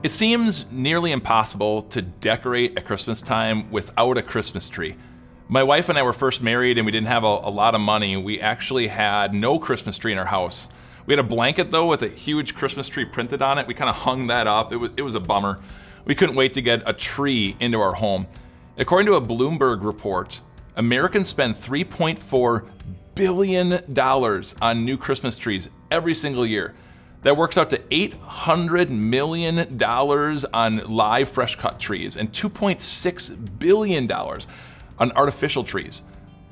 It seems nearly impossible to decorate at Christmas time without a Christmas tree. My wife and I were first married and we didn't have a lot of money. We actually had no Christmas tree in our house. We had a blanket though with a huge Christmas tree printed on it. We kind of hung that up. It was a bummer. We couldn't wait to get a tree into our home. According to a Bloomberg report, Americans spend $3.4 billion on new Christmas trees every single year. That works out to $800 million on live fresh cut trees and $2.6 billion on artificial trees.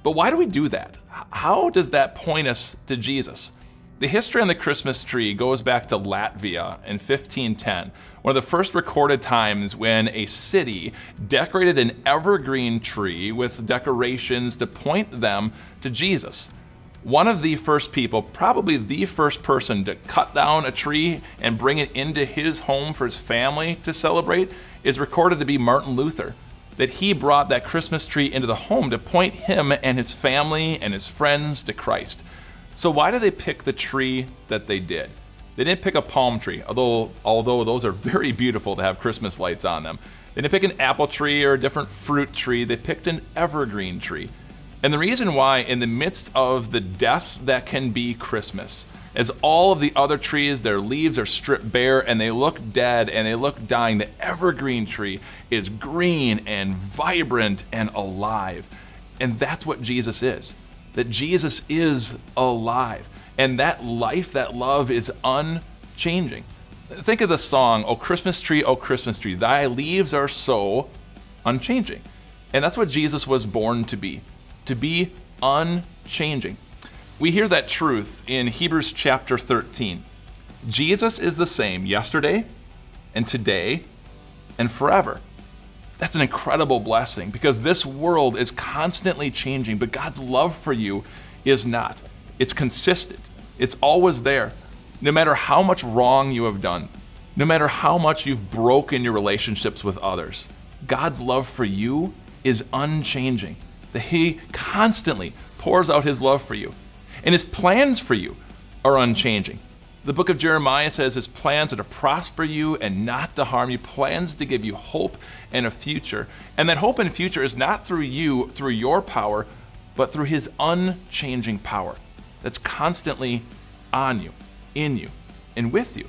But why do we do that? How does that point us to Jesus? The history on the Christmas tree goes back to Latvia in 1510, one of the first recorded times when a city decorated an evergreen tree with decorations to point them to Jesus. One of the first people, probably the first person to cut down a tree and bring it into his home for his family to celebrate, is recorded to be Martin Luther. That he brought that Christmas tree into the home to point him and his family and his friends to Christ. So why did they pick the tree that they did? They didn't pick a palm tree, although those are very beautiful to have Christmas lights on them. They didn't pick an apple tree or a different fruit tree. They picked an evergreen tree. And the reason why, in the midst of the death that can be Christmas, as all of the other trees, their leaves are stripped bare and they look dead and they look dying, the evergreen tree is green and vibrant and alive. And that's what Jesus is. That Jesus is alive. And that life, that love is unchanging. Think of the song, O Christmas Tree, thy leaves are so unchanging. And that's what Jesus was born to be unchanging. We hear that truth in Hebrews chapter 13. Jesus is the same yesterday and today and forever. That's an incredible blessing because this world is constantly changing, but God's love for you is not. It's consistent. It's always there. No matter how much wrong you have done, no matter how much you've broken your relationships with others, God's love for you is unchanging. That He constantly pours out His love for you. And His plans for you are unchanging. The book of Jeremiah says His plans are to prosper you and not to harm you, plans to give you hope and a future. And that hope and future is not through you, through your power, but through His unchanging power that's constantly on you, in you, and with you.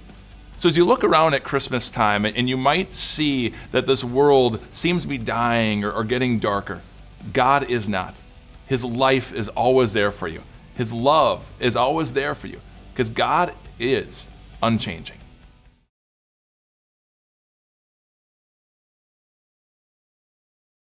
So as you look around at Christmas time and you might see that this world seems to be dying or getting darker, God is not. His life is always there for you. His love is always there for you because God is unchanging.